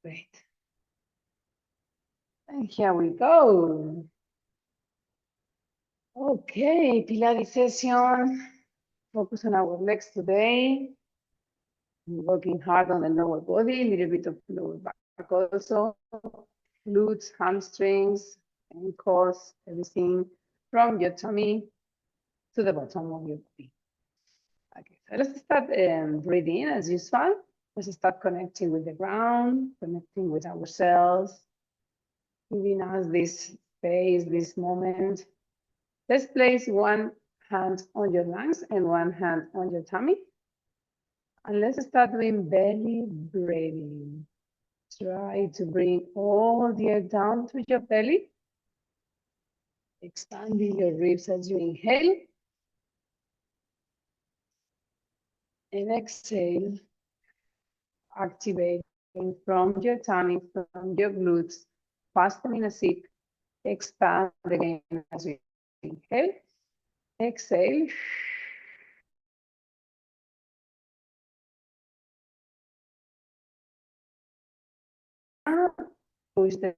Great. And here we go. Okay, Pilates session. Focus on our legs today. Working hard on the lower body, a little bit of lower back also. Glutes, hamstrings, ankles, everything from your tummy to the bottom of your body. Okay, so let's start breathing as usual. Let's start connecting with the ground, connecting with ourselves, giving us this space, this moment. Let's place one hand on your lungs and one hand on your tummy. And let's start doing belly breathing. Try to bring all the air down to your belly. Expanding your ribs as you inhale. And exhale. Activating from your tummy, from your glutes. Fasten in a seat. Expand again as we inhale. Exhale. Push the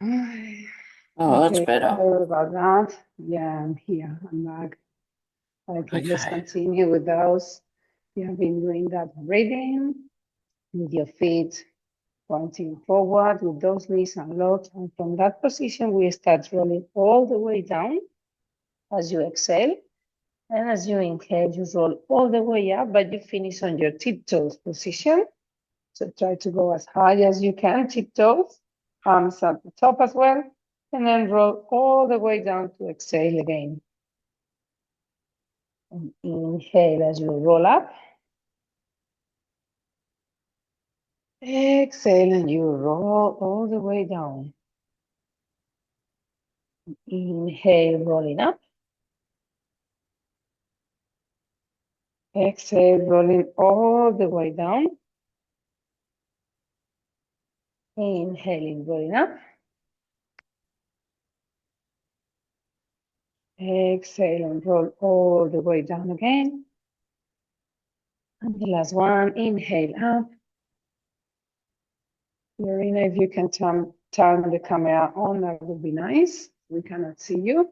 Oh, that's okay, better. sorry about that. Yeah, I'm here. I'm back. Okay, let's Okay. continue with those. You have been doing that breathing with your feet pointing forward with those knees unlocked. And from that position, we start rolling all the way down as you exhale. And as you inhale, you roll all the way up, but you finish on your tiptoes position. So try to go as high as you can, tiptoes, arms at the top as well, and then roll all the way down to exhale again. And inhale as you roll up. Exhale and you roll all the way down. Inhale, rolling up. Exhale, rolling all the way down. Inhaling, rolling up. Exhale and roll all the way down again. And the last one, inhale up. Lorena, if you can turn the camera on, that would be nice. We cannot see you.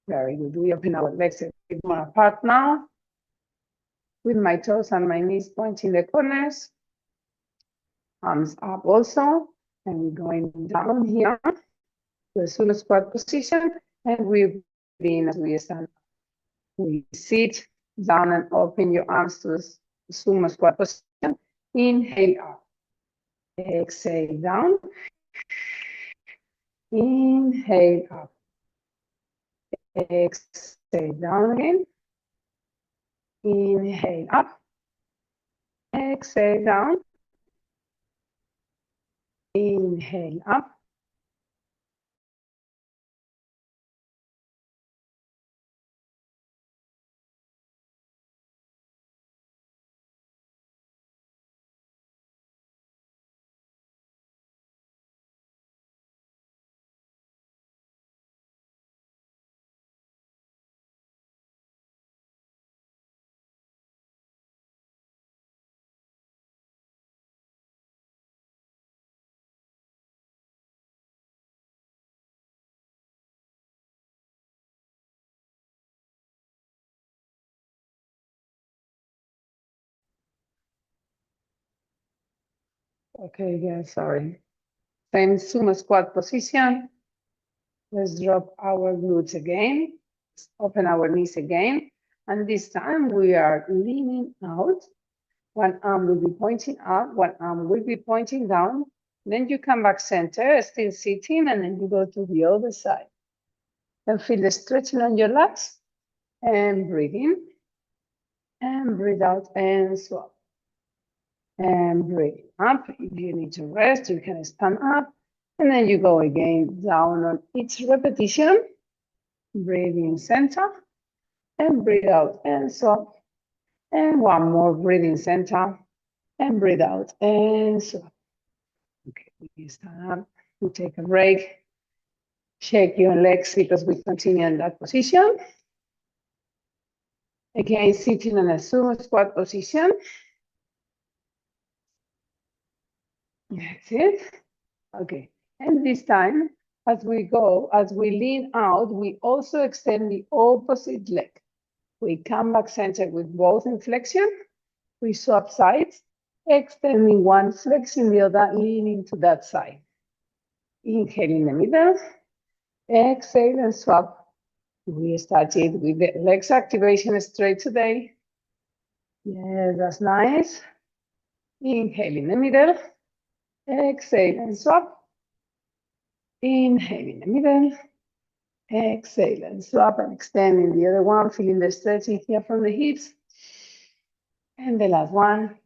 Very good. We open our legs a bit more apart now, with my toes and my knees pointing the corners. Arms up also, and we're going down here to the sumo squat position, and we breathe in as we stand. We sit down and open your arms to the sumo squat position. Inhale up. Exhale down. Inhale up. Exhale down again. Inhale up. Exhale down. Inhale up. Okay, again, sorry. Same sumo squat position. Let's drop our glutes again. Let's open our knees again. And this time we are leaning out. One arm will be pointing up, one arm will be pointing down. Then you come back center, still sitting, and then you go to the other side. And feel the stretching on your legs. And breathe in. And breathe out and swap. And breathe up. If you need to rest, you can stand up. And then you go again down on each repetition. Breathe in center. And breathe out and swap. And one more, breathe in center. And breathe out and swap. Okay, we stand up. We take a break. Shake your legs because we continue in that position. Again, sitting in a sumo squat position. That's it. Okay, and this time, as we lean out, we also extend the opposite leg. We come back center with both in flexion. We swap sides, extending one, flexing the other, leaning to that side. Inhale in the middle, exhale and swap. We started with the legs activation straight today. Yeah, that's nice. Inhale in the middle, exhale and swap. Inhale in the middle, exhale and swap, and extending the other one, feeling the stretching here from the hips. And the last one.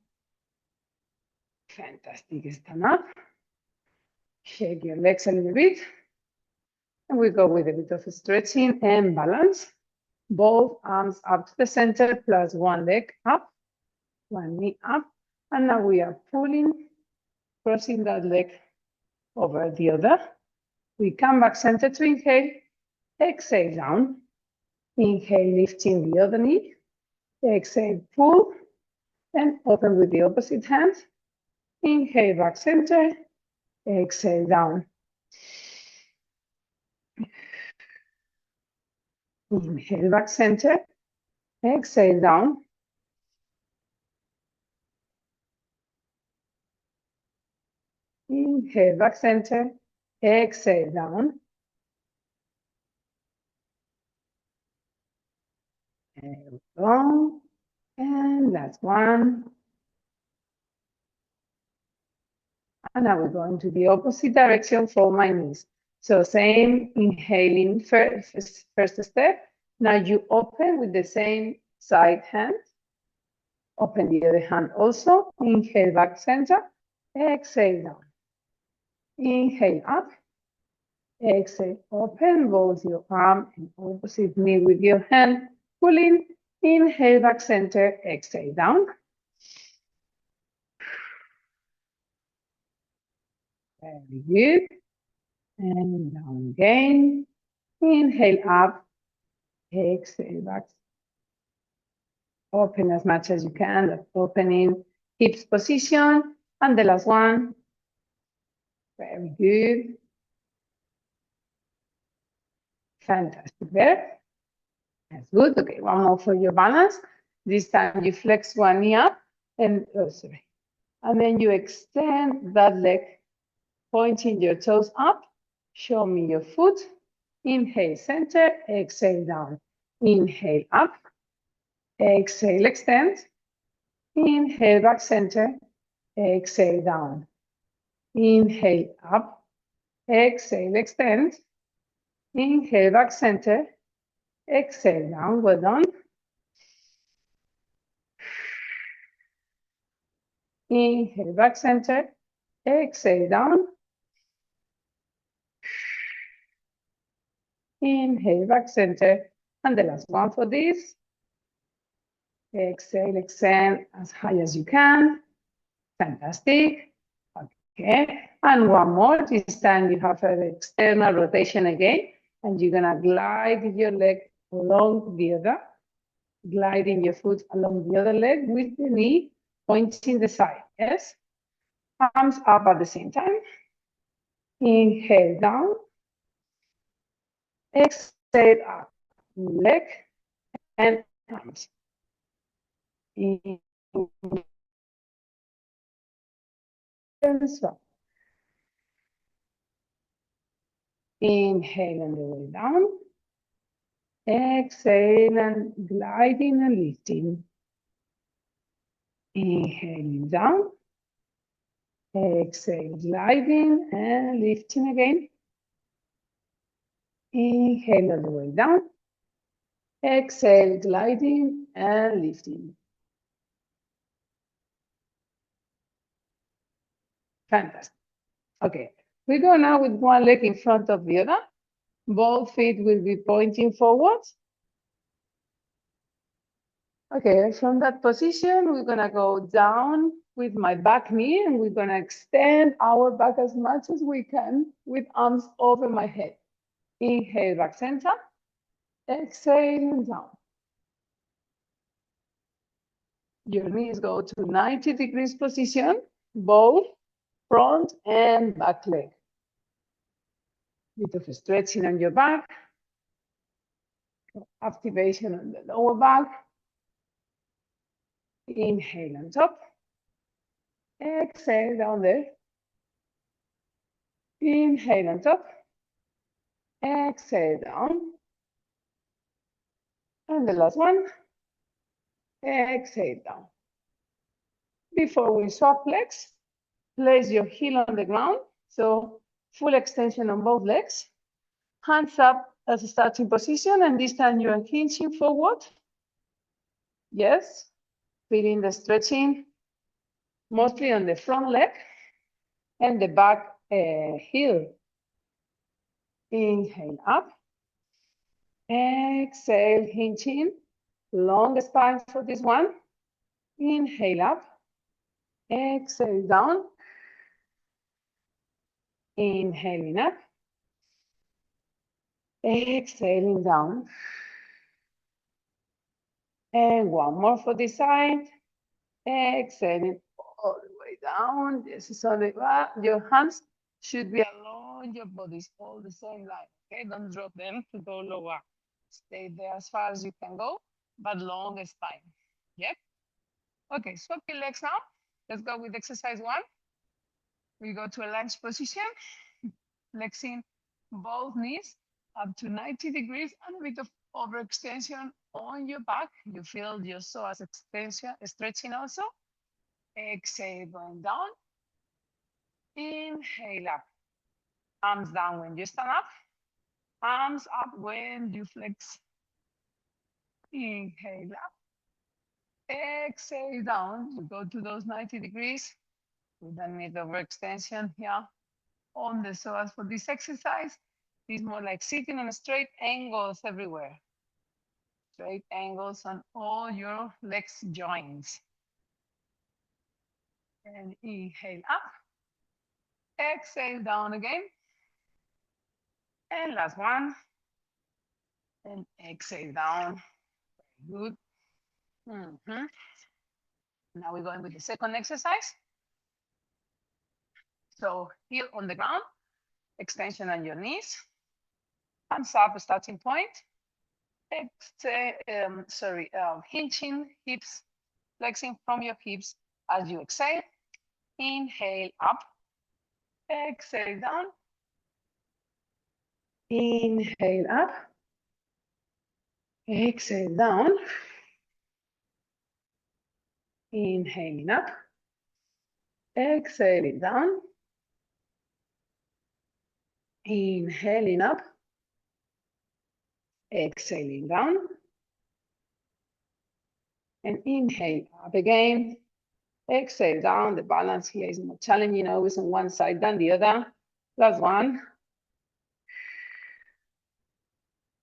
Fantastic. Stand up. Shake your legs a little bit. And we go with a bit of stretching and balance. Both arms up to the center, plus one leg up, one knee up. And now we are pulling, crossing that leg over the other. We come back center to inhale, exhale down. Inhale, lifting the other knee. Exhale, pull, and open with the opposite hand. Inhale, back center. Exhale, down. Inhale, back center. Exhale, down. Inhale, back center. Exhale, down. There we go. And that's one. And now we're going to the opposite direction for my knees. So same, inhaling first step. Now you open with the same side hand. Open the other hand also. Inhale, back center. Exhale, down. Inhale, up. Exhale, open both your arm and opposite knee with your hand. Pull in. Inhale, back center. Exhale, down. Very good. and down again. Inhale up, exhale back. Open as much as you can, that opening hips position. And the last one. Very good. Fantastic there. That's good. Okay, one more for your balance. This time you flex one knee up and, oh, sorry. And then you extend that leg, pointing your toes up. Show me your foot. Inhale, center, exhale down. Inhale up, exhale, extend. Inhale, back center, exhale down. Inhale up, exhale, extend. Inhale, back center, exhale down, well done. Inhale, back center, exhale down. Inhale, back center. And the last one for this. Exhale, extend as high as you can. Fantastic. Okay. And one more. This time you have an external rotation again. And you're going to glide your leg along the other. Gliding your foot along the other leg with the knee pointing the side. Yes. Arms up at the same time. Inhale down. Exhale up. Leg and arms. Inhale on the way down. Exhale and gliding and lifting. Inhaling down. Exhale, gliding and lifting again. Inhale on the way down. Exhale, gliding and lifting. Fantastic. Okay, we go now with one leg in front of the other. Both feet will be pointing forwards. Okay, from that position, we're gonna go down with my back knee and we're gonna extend our back as much as we can with arms over my head. Inhale, back center. Exhale, down. Your knees go to 90 degrees position, both front and back leg. Bit of stretching on your back. Activation on the lower back. Inhale on top. Exhale down there. Inhale on top. Exhale down. And the last one. Exhale down. Before we swap legs, place your heel on the ground. So full extension on both legs. Hands up as a starting position. And this time you're hinging forward. Yes. Feeling the stretching mostly on the front leg and the back heel. Inhale up. Exhale, hinging. Long spine for this one. Inhale up. Exhale down. Inhaling up. Exhaling down. And one more for this side. Exhaling all the way down. This is on the back. Your hands should be along your bodies, all the same line. Okay, don't drop them to go lower. Stay there as far as you can go, but long spine. Yep. Okay, swap your legs now. Let's go with exercise one. We go to a lunge position, flexing both knees up to 90 degrees and a bit of overextension on your back. You feel your psoas extension, stretching also. Exhale, going down. Inhale up. Arms down when you stand up. Arms up when you flex. Inhale up. Exhale down. You go to those 90 degrees. We don't need overextension here on the psoas for this exercise. It's more like sitting on straight angles everywhere. Straight angles on all your legs joints. And inhale up. Exhale down again. And last one. And exhale down. Good. Mm-hmm. Now we're going with the second exercise. So heel on the ground, extension on your knees. Hands up, starting point. Hinging hips, flexing from your hips as you exhale. Inhale up, exhale down. Inhale up, exhale down. Inhaling up, exhaling down. Inhaling up, exhaling down. And inhale up again. Exhale down. The balance here is more challenging, always on one side than the other. Last one.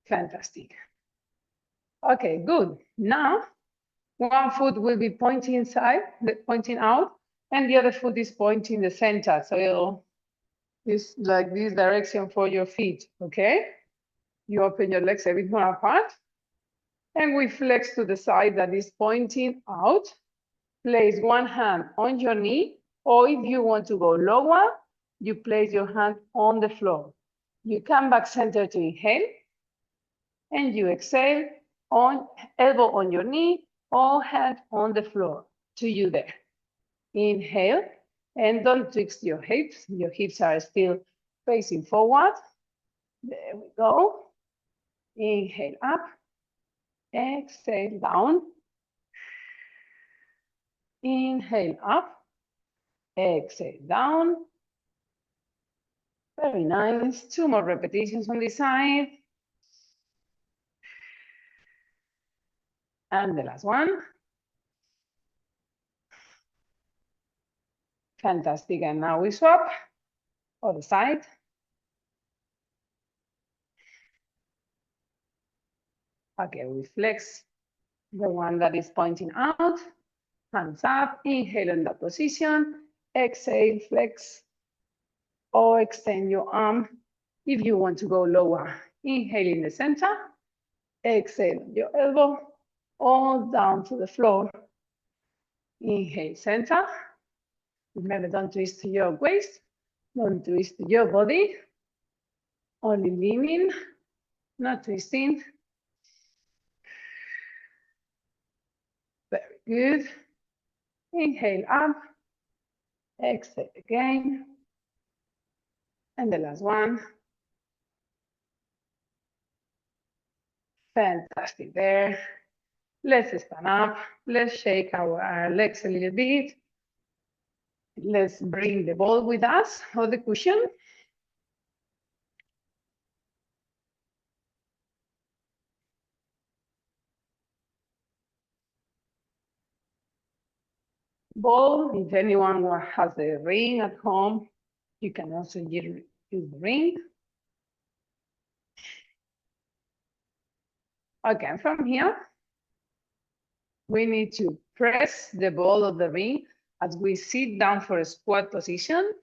Fantastic. Okay, good. Now, one foot will be pointing inside, pointing out, and the other foot is pointing the center. So it's like this direction for your feet, okay? You open your legs a bit more apart, and we flex to the side that is pointing out. Place one hand on your knee, or if you want to go lower, you place your hand on the floor. You come back center to inhale, and you exhale on elbow on your knee or hand on the floor to you there. Inhale, and don't twist your hips. Your hips are still facing forward. There we go. Inhale up, exhale down. Inhale up, exhale down. Very nice. 2 more repetitions on this side. And the last one. Fantastic. And now we swap other side. Okay, we flex the one that is pointing out. Hands up, inhale in that position. Exhale, flex or extend your arm if you want to go lower. Inhale in the center. Exhale your elbow or down to the floor. Inhale, center. Remember, don't twist your waist. Don't twist your body. Only leaning, not twisting. Very good. Inhale up. Exhale again. And the last one. Fantastic there. Let's stand up. Let's shake our legs a little bit. Let's bring the ball with us or the cushion. Ball, if anyone has a ring at home, you can also use the ring. Okay, from here, we need to press the ball of the ring as we sit down for a squat position.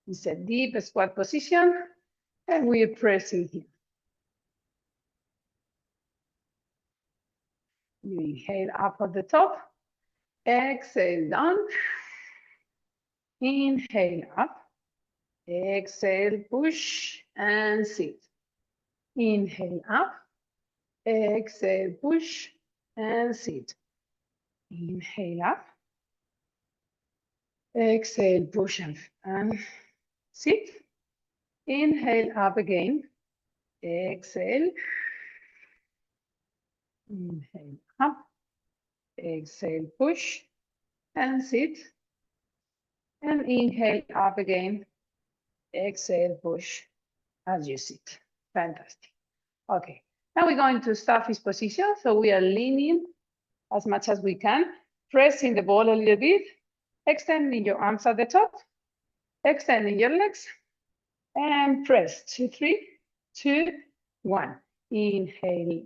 It's a deep squat position, and we're pressing here. You inhale up at the top, exhale down, inhale up, exhale, push, and sit. Inhale up, exhale, push, and sit. Inhale up, exhale, push, and sit. Inhale up again, exhale. Inhale up, exhale, push, and sit. And inhale up again, exhale, push, as you sit. Fantastic. Okay, now we're going to starfish position. So we are leaning as much as we can, pressing the ball a little bit, extending your arms at the top, extending your legs, and press. 2, 3, 2, 1. Inhale,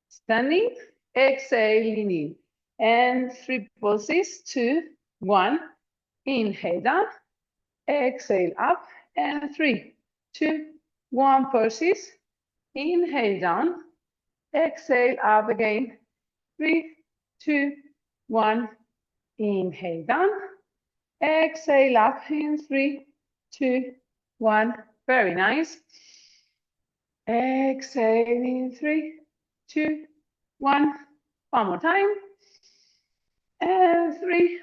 standing, exhale, leaning, and 3 pulses. 2, 1. Inhale down, exhale up, and 3, 2, 1 pulses. Inhale down. Exhale up again. 3, 2, 1. Inhale down. Exhale up in 3, 2, 1. Very nice. Exhale in 3, 2, 1. One more time. And 3,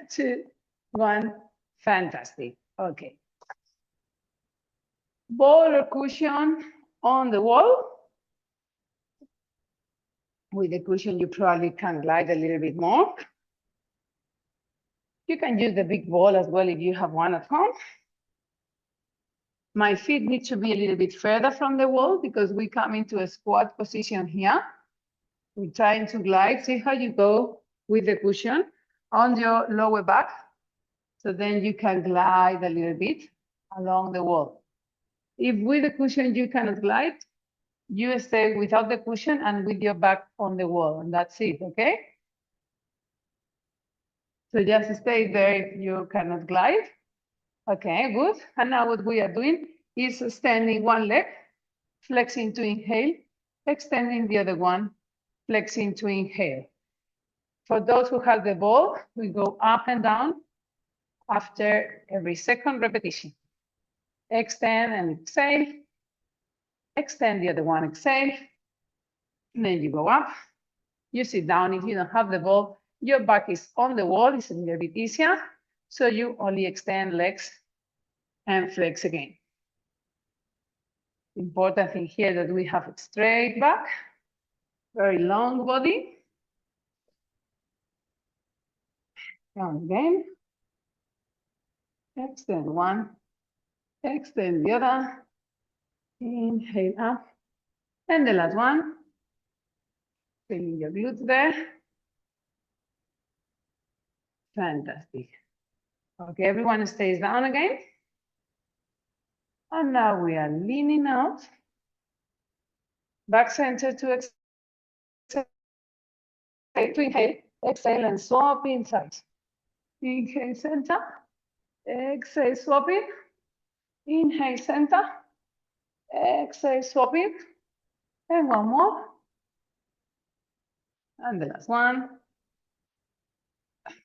2, 1. Fantastic. Okay. Ball or cushion on the wall. With the cushion, you probably can glide a little bit more. You can use the big ball as well if you have one at home. My feet need to be a little bit further from the wall because we come into a squat position here. We're trying to glide. See how you go with the cushion on your lower back. So then you can glide a little bit along the wall. If with the cushion you cannot glide, you stay without the cushion and with your back on the wall, and that's it, okay? So just stay there if you cannot glide. Okay, good. And now what we are doing is extending one leg, flexing to inhale, extending the other one, flexing to inhale. For those who have the ball, we go up and down after every second repetition. Extend and exhale. Extend the other one, exhale. And then you go up. You sit down. If you don't have the ball, your back is on the wall. It's a little bit easier. So you only extend legs and flex again. Important thing here that we have a straight back, very long body. Down again. Extend one, extend the other. Inhale up. And the last one. Feeling your glutes there. Fantastic. Okay, everyone stays down again. And now we are leaning out. Back center to exhale, to inhale, exhale, and swap inside. Inhale, center. Exhale, swap in. Inhale, center. Exhale, swap in. And one more. And the last one.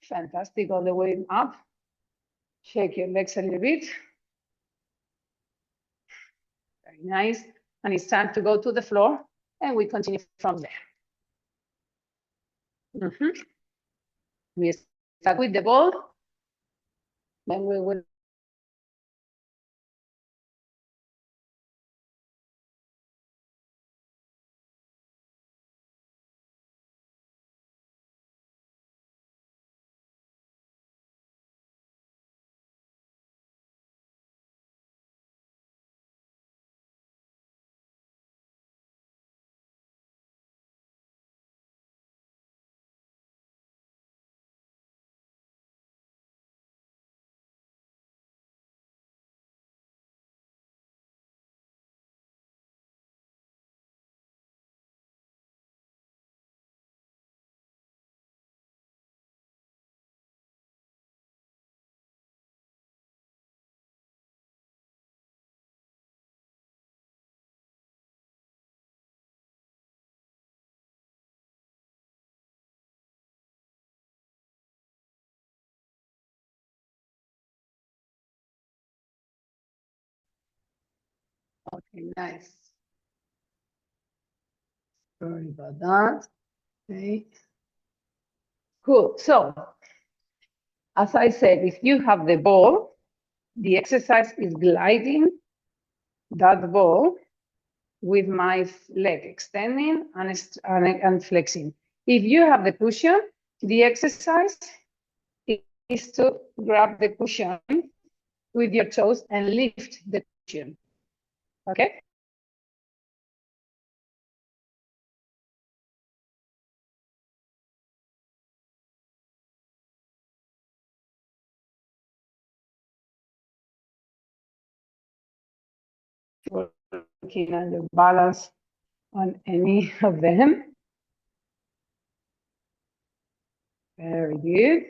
Fantastic, all the way up. Shake your legs a little bit. Very nice. And it's time to go to the floor, and we continue from there. We start with the ball. Then we will okay, nice. Sorry about that. Okay. Cool. So, as I said, if you have the ball, the exercise is gliding that ball with my leg extending and flexing. If you have the cushion, the exercise is to grab the cushion with your toes and lift the cushion. Okay? Working on your balance on any of them. Very good.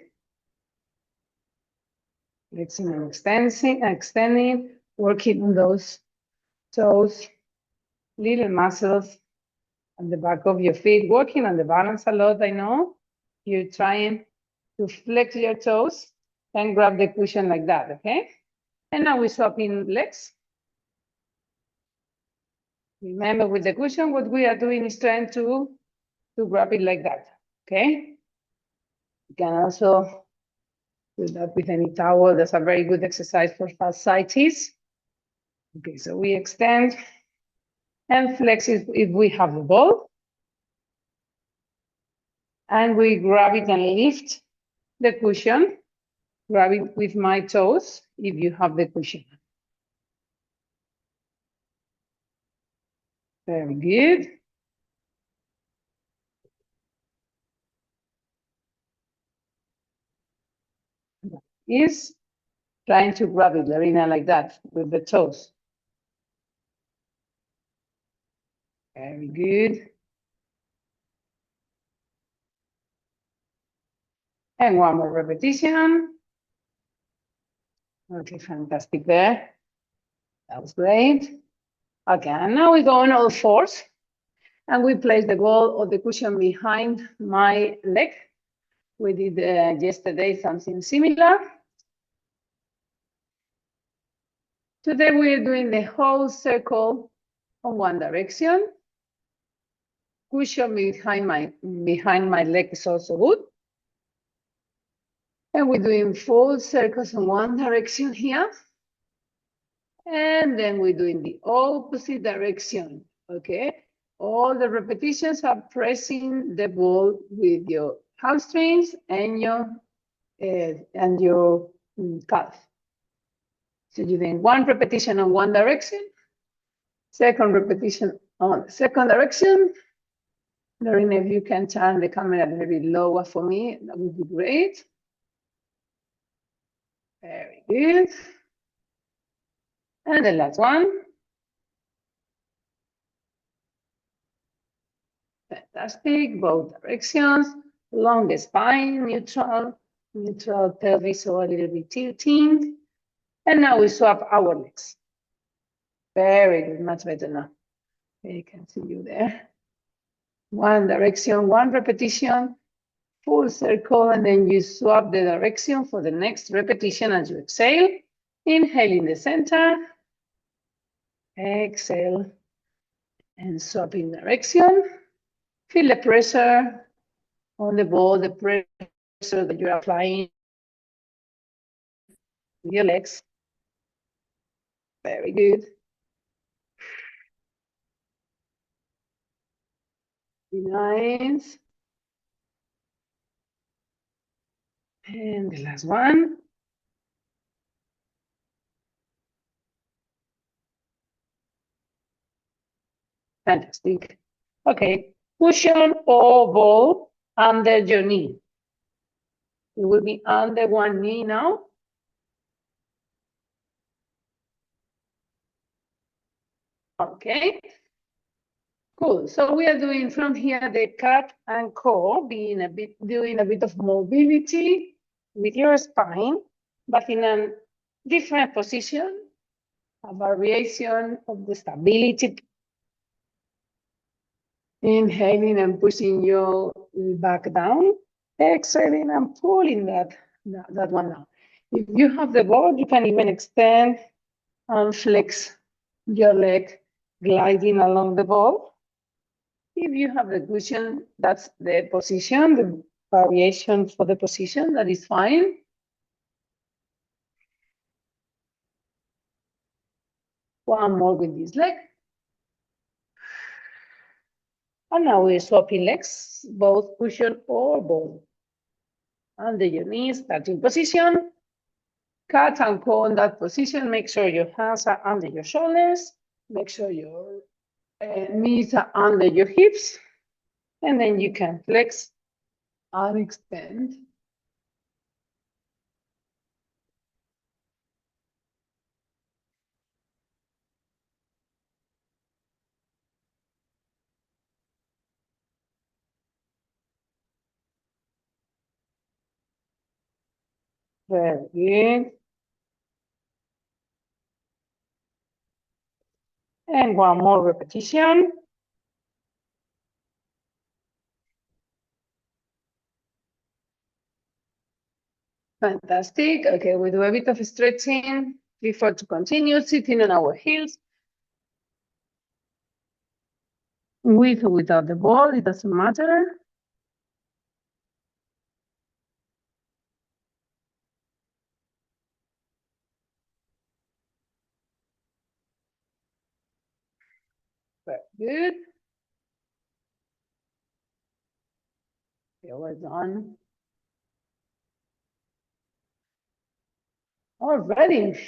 Flexing and extending, working on those toes, little muscles on the back of your feet, working on the balance a lot, I know. You're trying to flex your toes and grab the cushion like that, okay? And now we swap in legs. Remember, with the cushion, what we are doing is trying to grab it like that, okay? You can also do that with any towel. That's a very good exercise for fasciitis. Okay, so we extend and flex it if we have the ball. And we grab it and lift the cushion. Grab it with my toes if you have the cushion. Very good. Is trying to grab it, Lorena, like that with the toes. Very good. And one more repetition. Okay, fantastic there. That was great. Okay, and now we go on all fours and we place the ball or the cushion behind my leg. We did yesterday something similar. Today we're doing the whole circle on one direction. Cushion behind my leg is also good. And we're doing full circles in one direction here. And then we're doing the opposite direction, okay? All the repetitions are pressing the ball with your hamstrings and your calf. So you're doing one repetition on one direction, second repetition on the second direction. Lorena, if you can turn the camera a little bit lower for me, that would be great. Very good. And the last one. Fantastic, both directions, long spine, neutral pelvis, so a little bit tilting. And now we swap our legs. Very good, much better now. I can see you there. One direction, one repetition, full circle, and then you swap the direction for the next repetition as you exhale. Inhale in the center, exhale, and swap in direction. Feel the pressure on the ball, the pressure that you're applying with your legs. Very good. Nice. And the last one. Fantastic. Okay, cushion or ball under your knee. It will be under one knee now. Okay, cool. So we are doing from here the cat and core, doing a bit of mobility with your spine, but in a different position, a variation of the stability. Inhaling and pushing your back down, exhaling and pulling that one down. If you have the ball, you can even extend and flex your leg, gliding along the ball. If you have the cushion, that's the position, the variation for the position, that is fine. One more with this leg. And now we're swapping legs, both cushion or ball. Under your knees, starting position. Cat and claw in that position. Make sure your hands are under your shoulders. Make sure your knees are under your hips. And then you can flex and extend. Very good. And one more repetition. Fantastic. Okay, we do a bit of stretching before to continue sitting on our heels. With or without the ball, it doesn't matter. Very good. Okay, we're done. Already.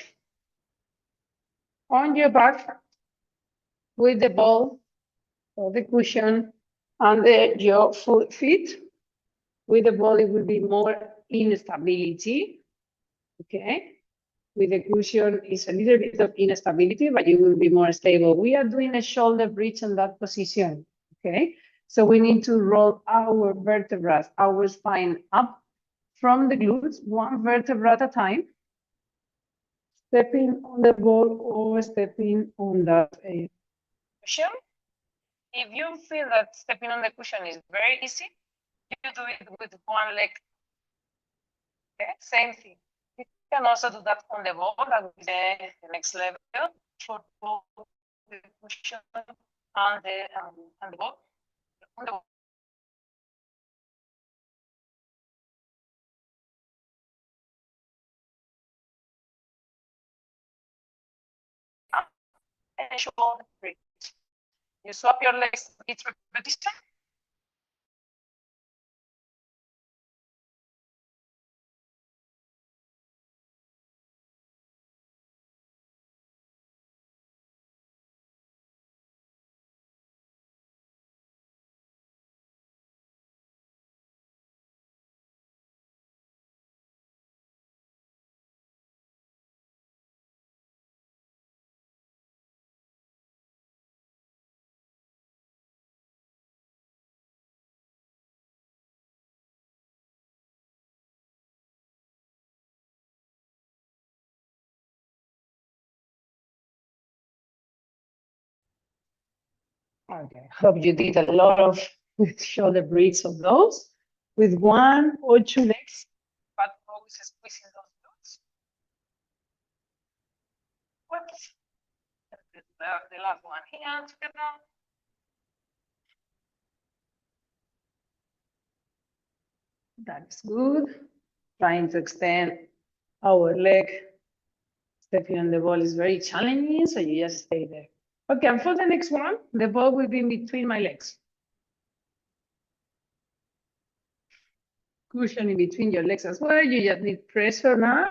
On your back with the ball or the cushion under your feet. With the ball, it will be more instability. Okay. With the cushion, it's a little bit of instability, but you will be more stable. We are doing a shoulder bridge in that position. Okay. So we need to roll our vertebrae, our spine up from the glutes, one vertebra at a time, stepping on the ball or stepping on that cushion. If you feel that stepping on the cushion is very easy, you do it with one leg. Okay, same thing. You can also do that on the ball, that will be the next level for both the cushion and the ball. On the ball. And shoulder bridge. You swap your legs each repetition. Okay, hope you did a lot of shoulder breaths of those with one or two legs, but always squeezing those glutes. Whoops. The last one here together. That's good. Trying to extend our leg. Stepping on the ball is very challenging, so you just stay there. Okay, and for the next one, the ball will be in between my legs. Cushion in between your legs as well. You just need pressure now.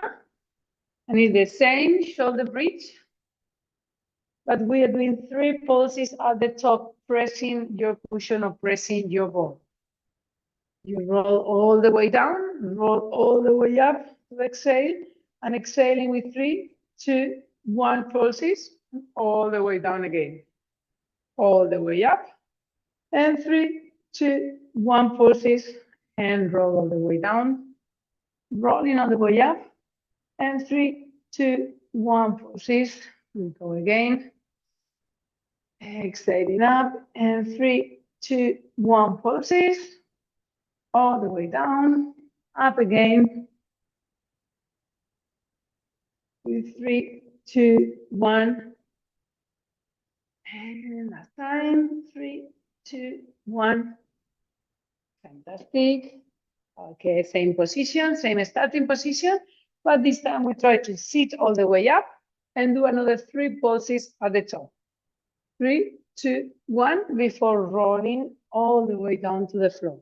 And it's the same shoulder bridge, but we are doing 3 pulses at the top, pressing your cushion or pressing your ball. You roll all the way down, roll all the way up to exhale, and exhaling with 3, 2, 1 pulses, all the way down again. All the way up, and 3, 2, 1 pulses, and roll all the way down, rolling all the way up, and 3, 2, 1 pulses. We go again, exhaling up, and 3, 2, 1 pulses, all the way down, up again, with 3, 2, 1, and last time, 3, 2, 1. Fantastic. Okay, same position, same starting position, but this time we try to sit all the way up and do another 3 pulses at the top. 3, 2, 1, before rolling all the way down to the floor.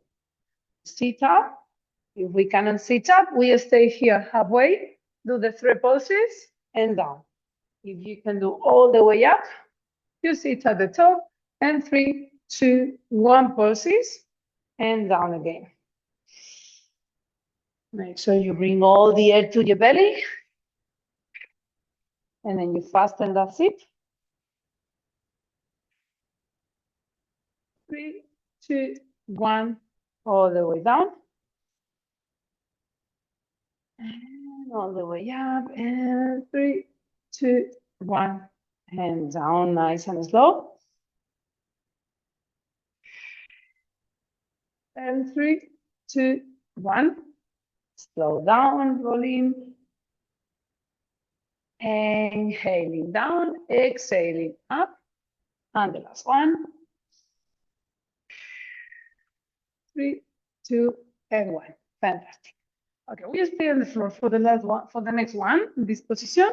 Sit up. If we cannot sit up, we stay here halfway, do the 3 pulses and down. If you can do all the way up, you sit at the top and 3, 2, 1 pulses and down again. Make sure you bring all the air to your belly. And then you fasten that sit. 3, 2, 1, all the way down. And all the way up. And 3, 2, 1, and down, nice and slow. And 3, 2, 1. Slow down, rolling. Inhaling down, exhaling up. And the last one. 3, 2, and 1. Fantastic. Okay, we stay on the floor for the last one, for the next one, in this position.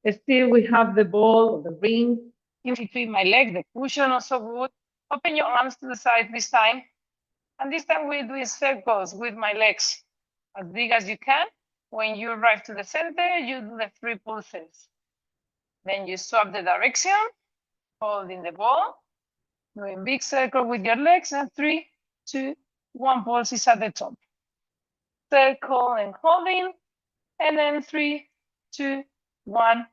Still, we have the ball or the ring in between my legs, the cushion also good. Open your arms to the side this time. And this time we're doing circles with my legs as big as you can. When you arrive to the center, you do the 3 pulses. Then you swap the direction, holding the ball, doing big circle with your legs, and 3, 2, 1 pulse is at the top. Circle and holding, and then 3, 2, 1,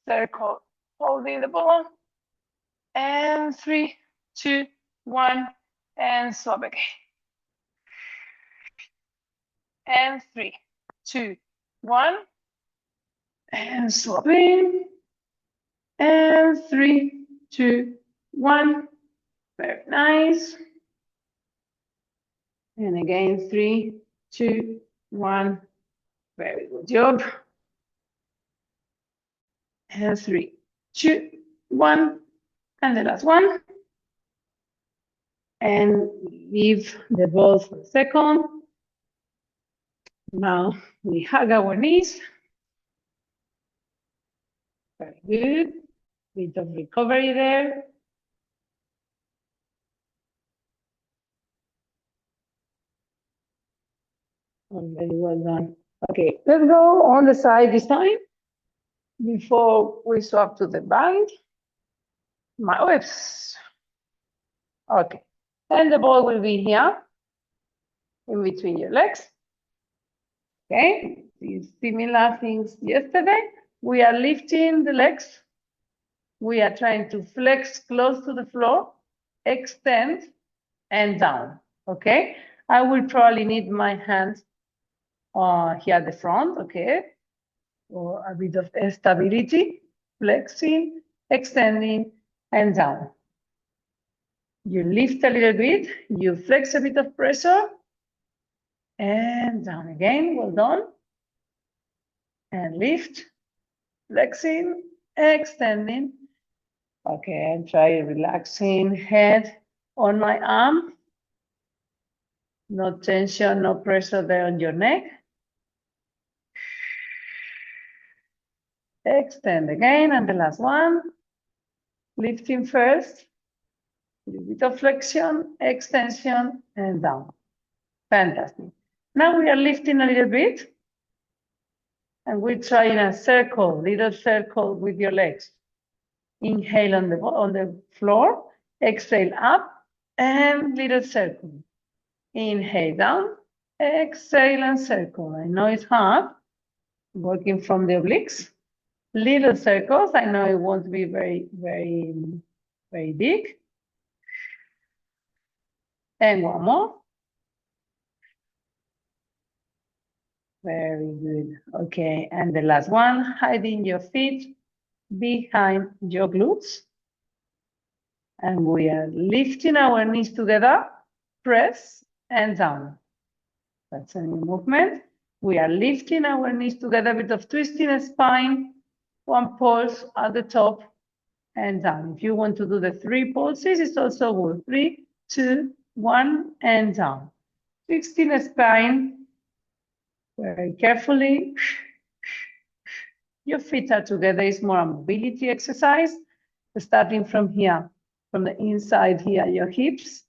circle, holding the ball, and 3, 2, 1, and swap again. And 3, 2, 1, and swapping, and 3, 2, 1, very nice. And again, 3, 2, 1, very good job. And 3, 2, 1, and the last one. And leave the ball for a second. Now we hug our knees. Very good. Bit of recovery there. Very well done. Okay, let's go on the side this time before we swap to the bind. My whips. Okay, and the ball will be here in between your legs. Okay, these similar things yesterday. We are lifting the legs. We are trying to flex close to the floor, extend, and down. Okay, I will probably need my hands here at the front, okay, or a bit of stability, flexing, extending, and down. You lift a little bit, you flex a bit of pressure, and down again, well done. And lift, flexing, extending. Okay, and try relaxing head on my arm. No tension, no pressure there on your neck. Extend again, and the last one. Lifting first, a little bit of flexion, extension, and down. Fantastic. Now we are lifting a little bit, and we're trying a circle, little circle with your legs. Inhale on the floor, exhale up, and little circle. Inhale down, exhale and circle. I know it's hard, working from the obliques. Little circles, I know it won't be very, very, very big. And one more. Very good. Okay, and the last one, hiding your feet behind your glutes. And we are lifting our knees together, press and down. That's a new movement. We are lifting our knees together, a bit of twisting the spine, one pulse at the top and down. If you want to do the 3 pulses, it's also good. 3, 2, 1, and down. Twisting the spine very carefully. Your feet are together, it's more a mobility exercise. Starting from here, from the inside here, your hips.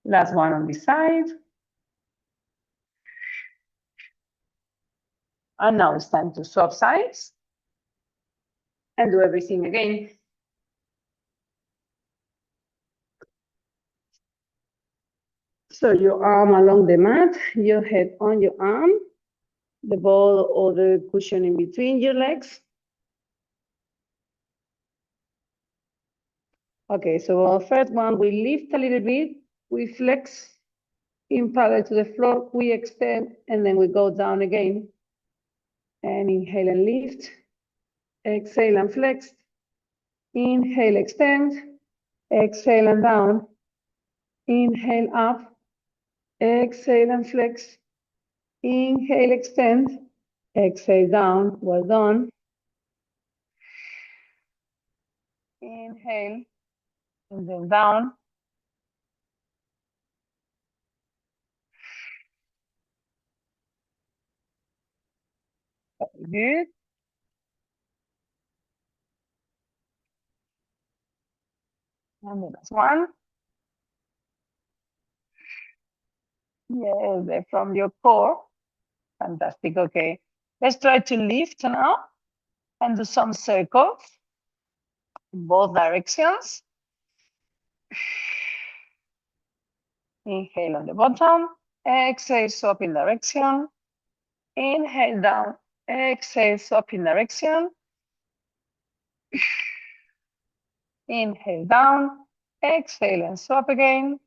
Last one on this side. And now it's time to swap sides and do everything again. So your arm along the mat, your head on your arm, the ball or the cushion in between your legs. Okay, so our first one, we lift a little bit, we flex in parallel to the floor, we extend, and then we go down again. And inhale and lift, exhale and flex, Inhale, extend. Exhale and down. Inhale up. Exhale and flex. Inhale, extend. Exhale down. Well done. Inhale and then down. Very good. And the last one. Yes, they're from your core. Fantastic. Okay. Let's try to lift now and do some circles in both directions. Inhale on the bottom. Exhale, swap in direction. Inhale down. Exhale, swap in direction. Inhale down. Exhale and swap again.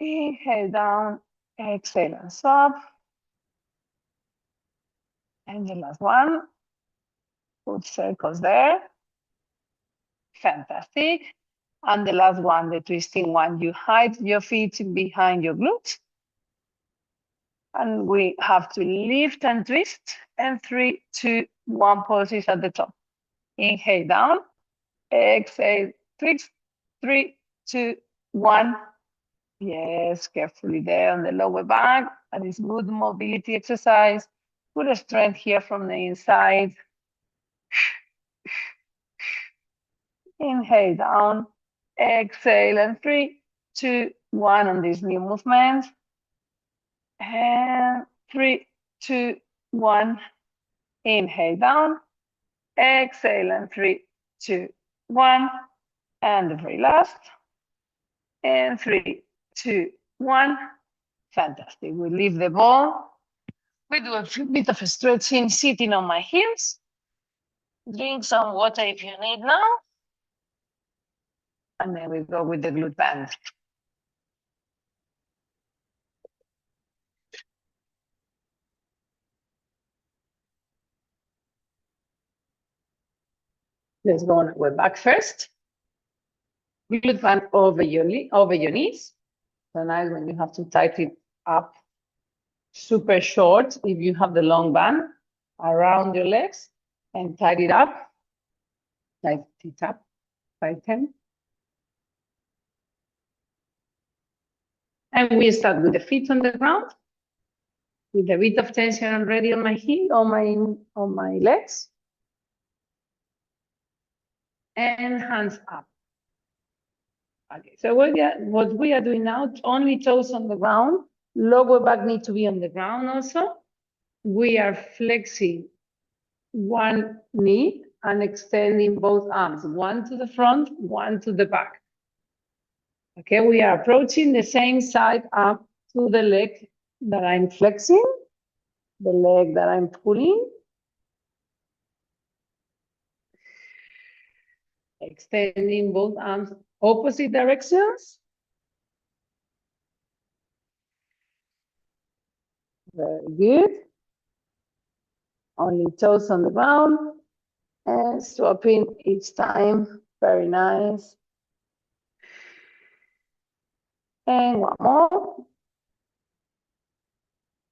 Inhale down. Exhale and swap. And the last one. Put circles there. Fantastic. And the last one, the twisting one, you hide your feet behind your glutes. And we have to lift and twist. And 3, 2, 1 poses at the top. Inhale down. Exhale, twist. 3, 2, 1. Yes, carefully there on the lower back. That is good mobility exercise. Good strength here from the inside. Inhale down. Exhale, and 3, 2, 1 on this new movement. And 3, 2, 1. Inhale down. Exhale, and 3, 2, 1. And the very last. And 3, 2, 1. Fantastic. We leave the ball. We do a bit of stretching, sitting on my heels. Drink some water if you need now. And then we go with the glute band. Let's go on. We're back first. Glute band over your knees. So now when you have to tighten it up, super short, if you have the long band around your legs, and tighten it up, tighten it up, tighten. And we start with the feet on the ground, with a bit of tension already on my heel, on my legs, and hands up. Okay, so what we are doing now, only toes on the ground, lower back need to be on the ground also. We are flexing one knee and extending both arms, one to the front, one to the back. Okay, we are approaching the same side up to the leg that I'm flexing, the leg that I'm pulling. Extending both arms opposite directions. Very good. Only toes on the ground and swapping each time. Very nice. And one more.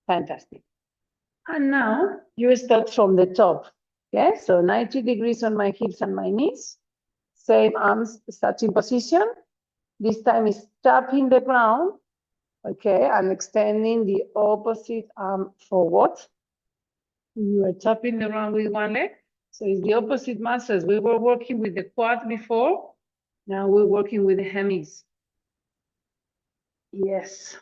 Fantastic. And now you start from the top. Okay, so 90 degrees on my hips and my knees. Same arms starting position. This time is tapping the ground. Okay, I'm extending the opposite arm forward. You are tapping the ground with one leg. So it's the opposite muscles. We were working with the quad before. Now we're working with the hemis. Yes.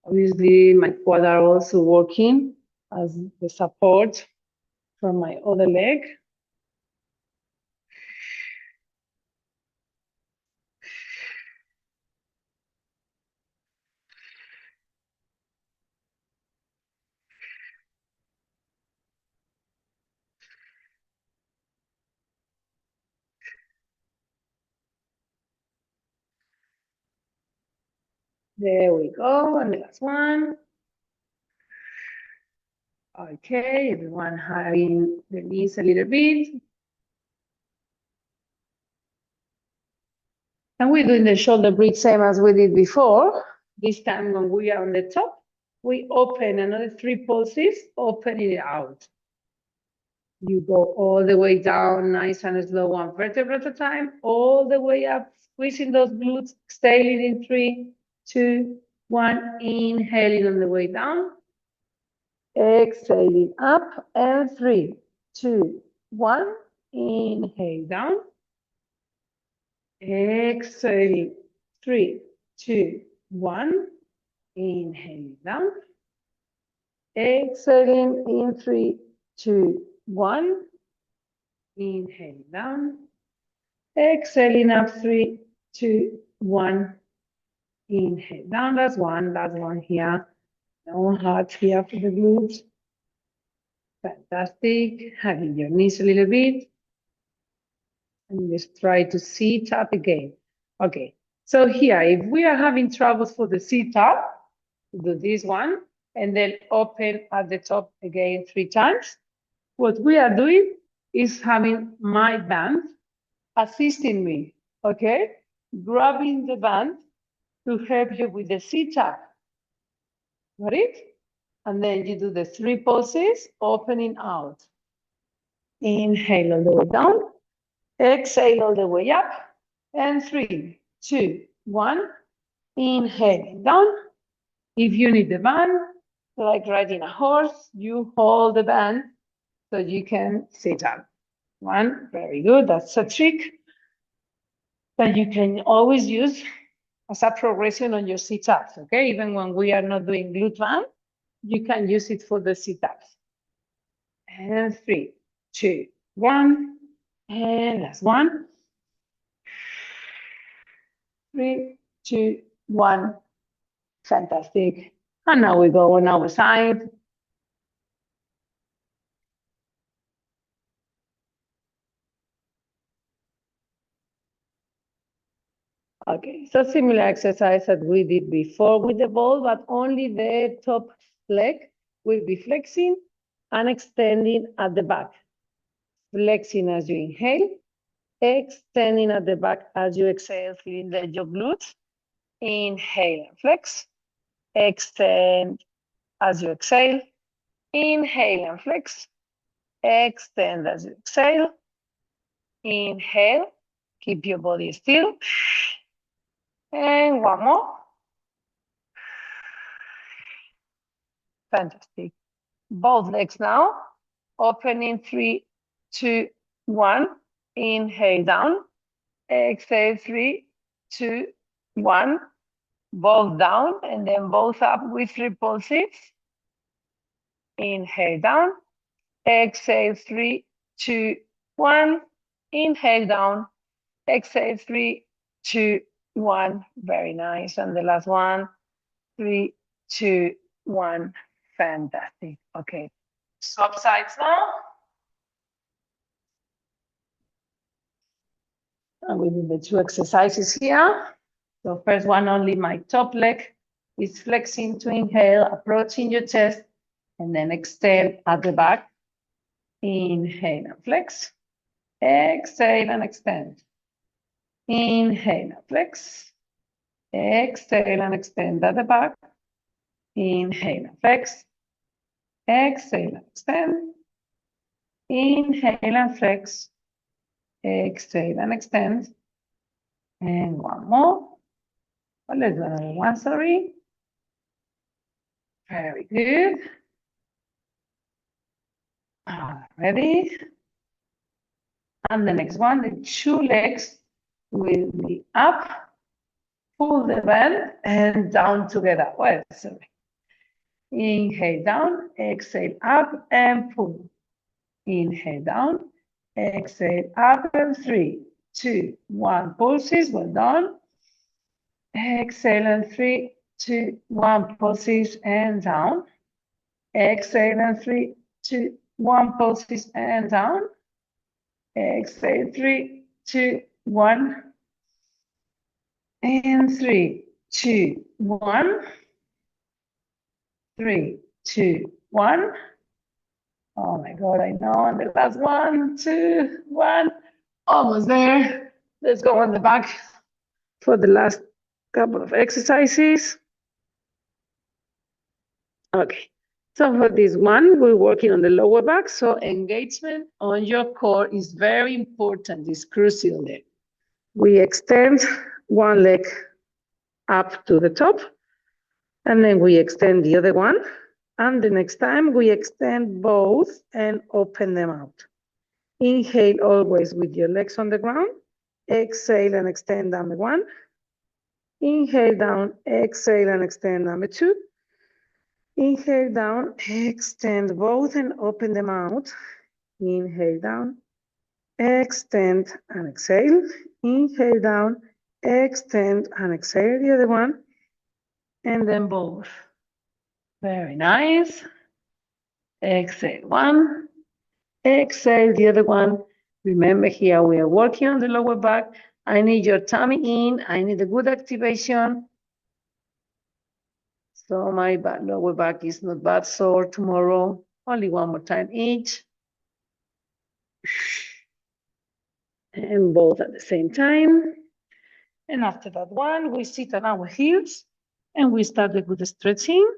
Obviously, my quad are also working as the support from my other leg. There we go. And the last one. Okay, everyone having the knees a little bit. And we're doing the shoulder bridge same as we did before. This time when we are on the top, we open another 3 pulses, opening it out. You go all the way down, nice and slow, 1 vertebra at a time, all the way up, squeezing those glutes, exhaling in 3, 2, 1, inhaling on the way down, exhaling up, and 3, 2, 1, inhale down, exhaling, 3, 2, 1, inhale down, exhaling in 3, 2, 1, inhale down, exhaling up, 3, 2, 1, inhale down, last one here, no heart here for the glutes, fantastic, hugging your knees a little bit, and let's try to sit up again. Okay, so here, if we are having troubles for the sit up, do this one, and then open at the top again 3 times. What we are doing is having my band assisting me, okay? Grabbing the band to help you with the sit-up. Got it? And then you do the 3 pulses, opening out. Inhale all the way down. Exhale all the way up. And 3, 2, 1. Inhaling down. If you need the band, like riding a horse, you hold the band so you can sit up. 1, very good. That's a trick that you can always use as a progression on your sit-ups, okay? Even when we are not doing glute band, you can use it for the sit-ups. And 3, 2, 1, and last one. 3, 2, 1, fantastic. And now we go on our side. Okay, so similar exercise that we did before with the ball, but only the top leg will be flexing and extending at the back. Flexing as you inhale, extending at the back as you exhale, feeling your glutes. Inhale and flex. Extend as you exhale. Inhale and flex. Extend as you exhale. Inhale. Keep your body still. And one more. Fantastic. Both legs now. Opening 3, 2, 1. Inhale down. Exhale 3, 2, 1. Both down and then both up with 3 pulses. Inhale down. Exhale 3, 2, 1. Inhale down. Exhale 3, 2, 1. Very nice. And the last one. 3, 2, 1. Fantastic. Okay. Swap sides now. And we do the 2 exercises here. So first one, only my top leg is flexing to inhale, approaching your chest, and then extend at the back. Inhale and flex. Exhale and extend. Inhale and flex. Exhale and extend at the back. Inhale and flex. Exhale and extend. Inhale and flex. Exhale and extend. And one more. Well, let's do another one, sorry. Very good. Ready? And the next one, the 2 legs will be up, pull the band, and down together. Well, sorry. Inhale down, exhale up, and pull. Inhale down, exhale up, and 3, 2, 1. Pulses, well done. Exhale, and 3, 2, 1. Pulses, and down. Exhale, and 3, 2, 1. Pulses, and down. Exhale, 3, 2, 1. And 3, 2, 1. 3, 2, 1. Oh my God, I know. And the last 1, 2, 1. Almost there. Let's go on the back. for the last couple of exercises. Okay, so for this one, we're working on the lower back. So engagement on your core is very important, it's crucial there. We extend one leg up to the top, and then we extend the other one. And the next time we extend both and open them out. Inhale always with your legs on the ground. Exhale and extend number one. Inhale down, exhale and extend number two. Inhale down, extend both and open them out. Inhale down, extend and exhale. Inhale down, extend and exhale the other one. And then both. Very nice. Exhale one, exhale the other one. Remember here we are working on the lower back. I need your tummy in, I need a good activation. So my lower back is not bad sore tomorrow. Only one more time each. And both at the same time. And after that one, we sit on our heels and we start the good stretching.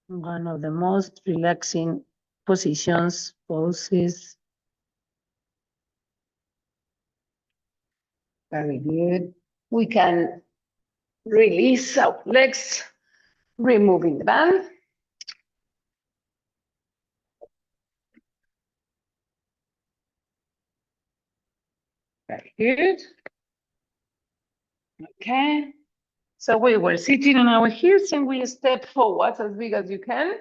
One of the most relaxing positions, poses. Very good. We can release our legs, removing the band. Very good. Okay. So we were sitting on our heels and we step forward as big as you can.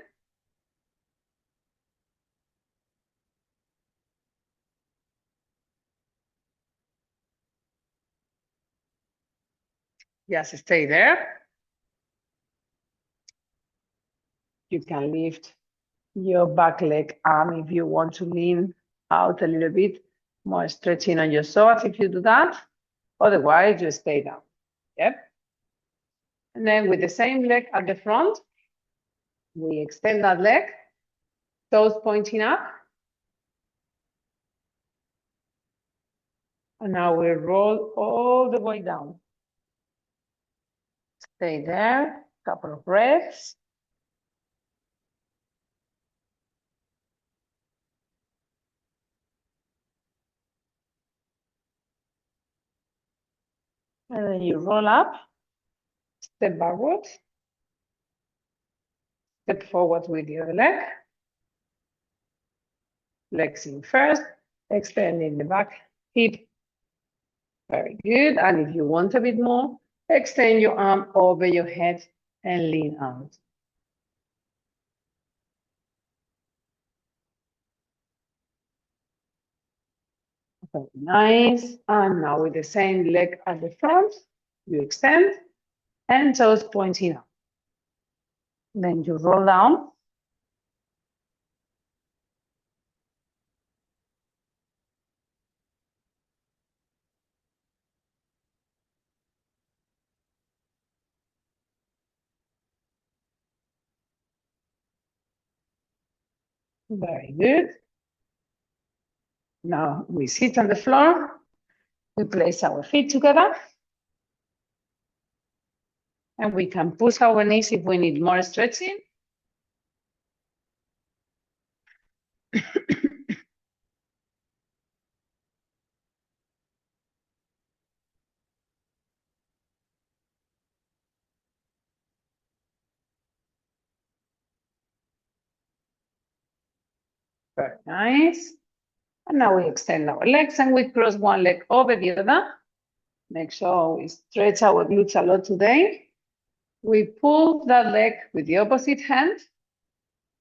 Just stay there. You can lift your back leg arm if you want to lean out a little bit, more stretching on your psoas if you do that. Otherwise, you stay down. Yep. And then with the same leg at the front, we extend that leg, toes pointing up. And now we roll all the way down. Stay there, couple of breaths. And then you roll up, step backwards, step forward with the other leg. Legs in first, extending the back hip. Very good. And if you want a bit more, extend your arm over your head and lean out. Very nice. And now with the same leg at the front, you extend and toes pointing up. Then you roll down. Very good. Now we sit on the floor. We place our feet together. And we can push our knees if we need more stretching. Very nice. And now we extend our legs and we cross one leg over the other. Make sure we stretch our glutes a lot today. We pull that leg with the opposite hand.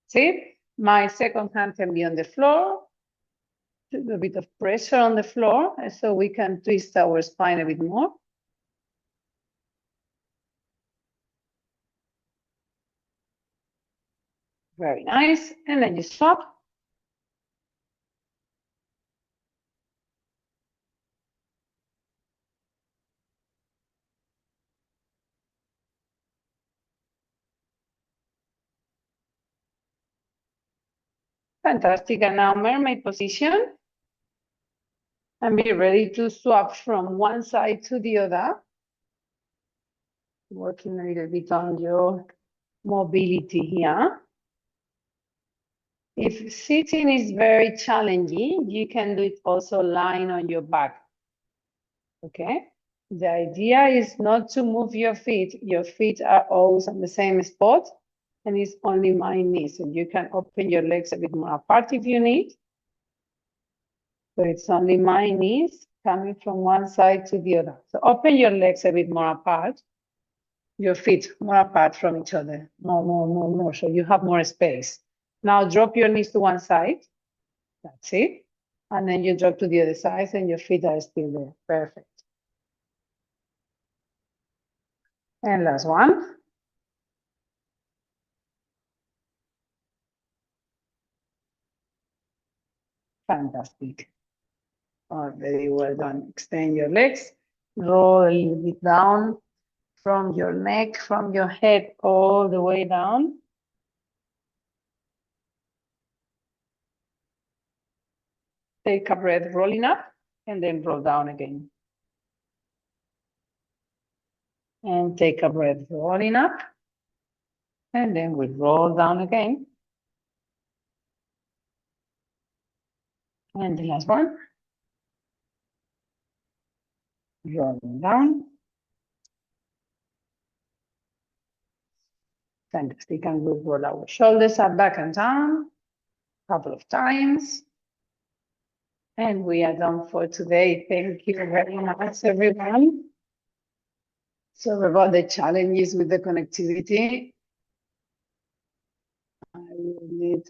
See? My second hand can be on the floor. A little bit of pressure on the floor so we can twist our spine a bit more. Very nice. And then you stop. Fantastic. And now mermaid position. And be ready to swap from one side to the other. Working a little bit on your mobility here. If sitting is very challenging, you can do it also lying on your back. Okay? The idea is not to move your feet. Your feet are always on the same spot, and it's only my knees. So you can open your legs a bit more apart if you need. So it's only my knees coming from one side to the other. So open your legs a bit more apart, your feet more apart from each other. More. So you have more space. Now drop your knees to one side. That's it. And then you drop to the other side and your feet are still there. Perfect. And last one. Fantastic. Oh, very well done. Extend your legs. Roll a little bit down from your neck, from your head all the way down. Take a breath rolling up and then roll down again. And take a breath rolling up. And then we roll down again. And the last one. Rolling down. Fantastic. And we'll roll our shoulders up, back and down a couple of times. And we are done for today. Thank you very much, everyone. Sorry about the challenges with the connectivity. I will need